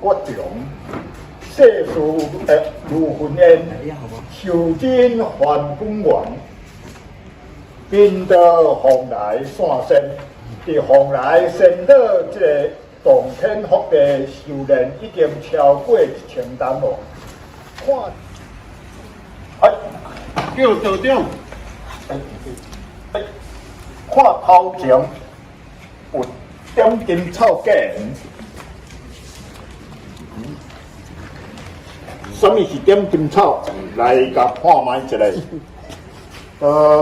我从世事如云烟，受尽凡风缘。bin到蓬莱线线，伫蓬莱仙岛这个洞天福地修炼已经超过1000担咯。看，叫道长，看头前有点金草架缘。什么是点金草？来甲看卖一下。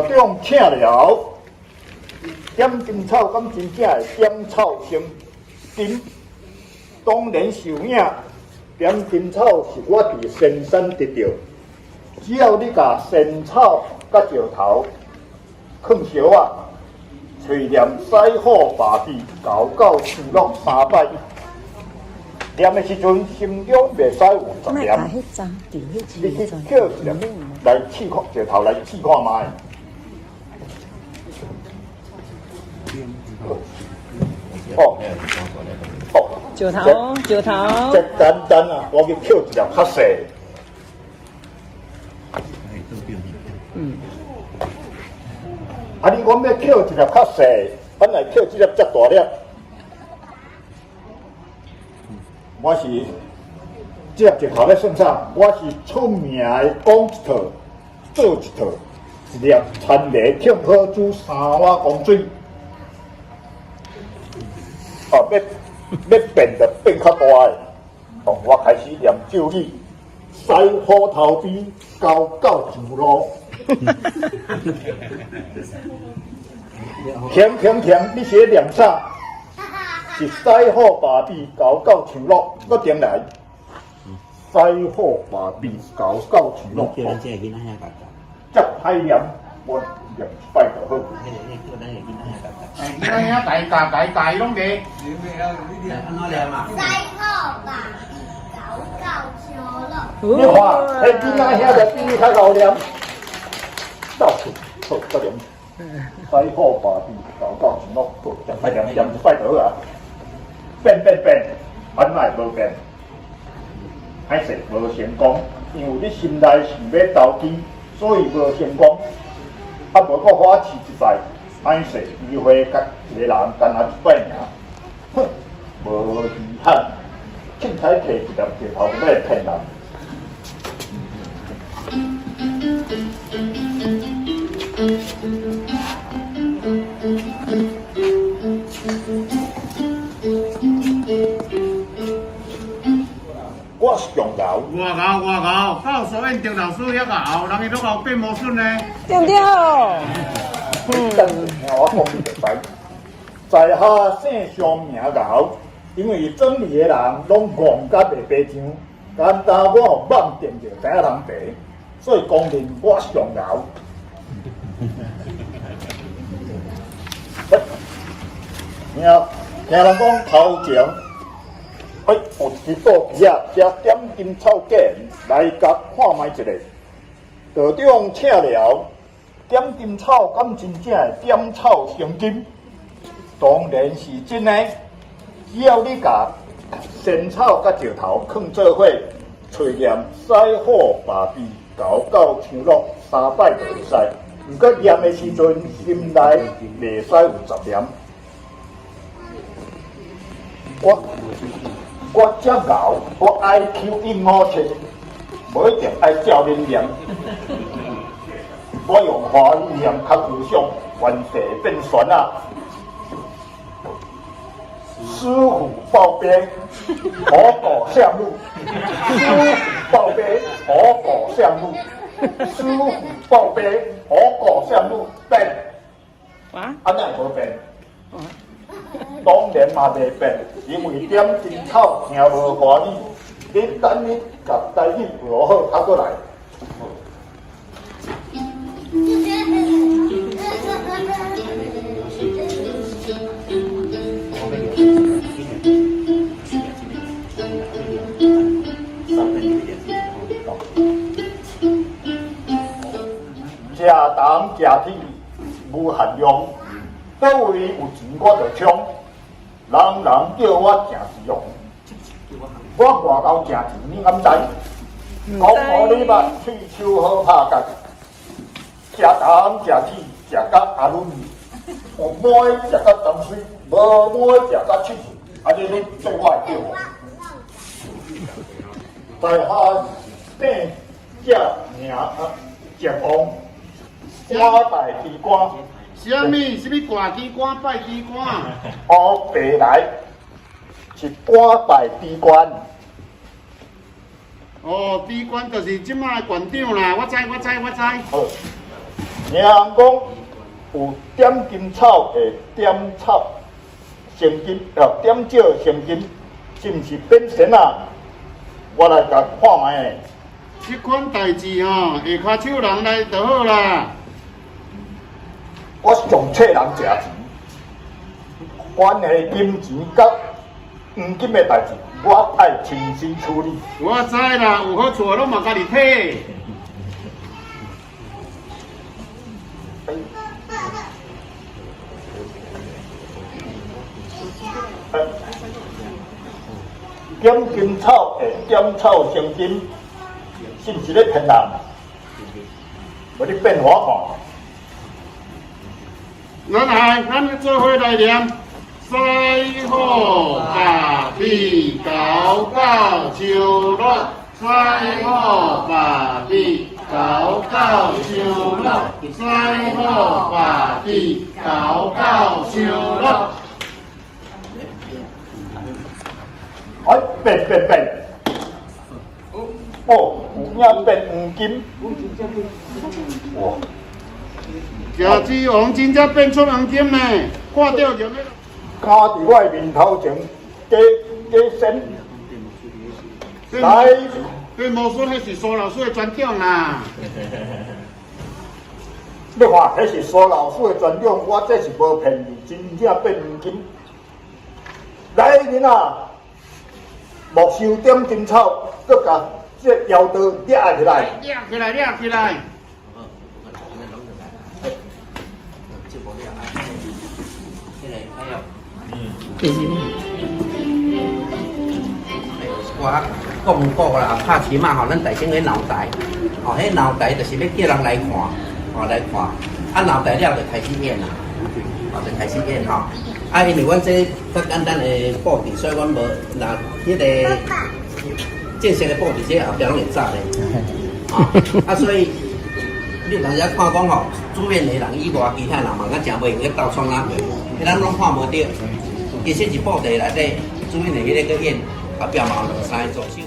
中请了，点金草敢真正会点草成金。当然受影，点金草是我伫深山得到。只要你甲仙草甲石头放烧啊，垂念西好法币，高高树落3摆。念的时阵，心中袂使有杂念。你去叫一粒来试看，石头来试看卖。哦，石头，石头。这简单啊，我去捡一粒较细。啊，你讲要捡一粒较细，本来捡一粒遮大粒。我是这粒石头要算啥？我是出名的讲一套，做一套，一粒田螺添好煮3碗公水。哦，要变就变较大的。哦，我开始念咒语，西河头边高高上路。停，你写念啥？是西好把臂高高上落，搁点来。西好把臂高高上落。叫咱这个囡仔遐教教。这歹念，我念一摆就好。叫咱个囡仔遐教教。囡仔遐大拢袂。安怎念嘛？西好把臂高高上落。你看，迄囡仔遐就比你较高念。到处好，再念。西好把臂高高上落，好，再念一摆就好啊。变，反来无变，歹势无成功，因为你心内是要投机，所以无成功。啊，无搁花痴一摆，歹势机会甲一个人干那一摆尔，哼，无遗憾，凊彩摕一粒石头来骗人。我是强老，外高，教所演郑老师遐个人伊拢后变魔术呢。对不对？但是听我讲就知，在下姓上名老，因为整理的人拢戆甲袂白上，简单我互网店就知影人白，所以公认我上老。听人讲头前。有一道题啊，写点金草架来甲看卖一下。道长请了，点金草敢真正会点草成金？当然是真的。只要你甲仙草甲石头放做伙，垂念西好把臂高高上落3摆就会使。毋过念的时阵，心内袂使有杂念。我遮熬，我 IQ 157，无一定爱教练念。我用华语念较具象，原地变旋啊！师傅报兵，火狗上路；师傅报兵，火狗上路；师傅报兵，火狗上路。变，安怎无变？当然嘛袂变，因为点金草听无欢喜，你等你甲台语学好，还佫来。食糖食铁无限量。倒位有钱我就冲，人人叫我诚是用。我外口食钱，你敢知？讲互你捌喙手好拍角，食东食西，食到阿伦，有摸食到东水，无摸食到七水，安尼你做我会叫我。在下姓叫名石王，我大机关。什么挂机关拜机关？乌白来是官拜机关。哦，机关就是即摆馆长啦，我知。好，听讲有点金草的点草成金，点少成金，是毋是变神啊？我来甲看卖诶。即款代志吼，下骹手人来就好啦。我上册人食钱，关系金钱甲黄金的代志，我爱亲身处理。我知啦，有好处拢嘛家己摕。点金草的点草成金，是毋是咧骗人？无你变我咱做伙来念：西好大地高高树落，西好大地高高树落，西好大地高高树落。哎，变！哦，有影变黄金。哇！假只黄金才变出黄金呢，看到就要。看伫我的面头前，加神。来，你无说迄是苏老师的专长啦。你看，迄是苏老师的专长，我这是无骗你，真正变黄金。来，囡仔，木秀点金草，搁甲这腰刀掠起来。掠起来。我讲过啦，拍骑马吼，咱大先去闹台，吼，迄闹台就是要叫人来看，吼来看，啊闹台了就开始演啦，吼就开始演吼。啊，因为阮这较简单的布置，所以阮无拿迄个正式的布置，这后壁拢会早咧，啊，所以你当时看讲吼，主演的人以外，其他人嘛，咱真袂用去斗创哪个，咱拢看无到。其实是布袋内底主演的迄个个演，后壁嘛有两三个助手。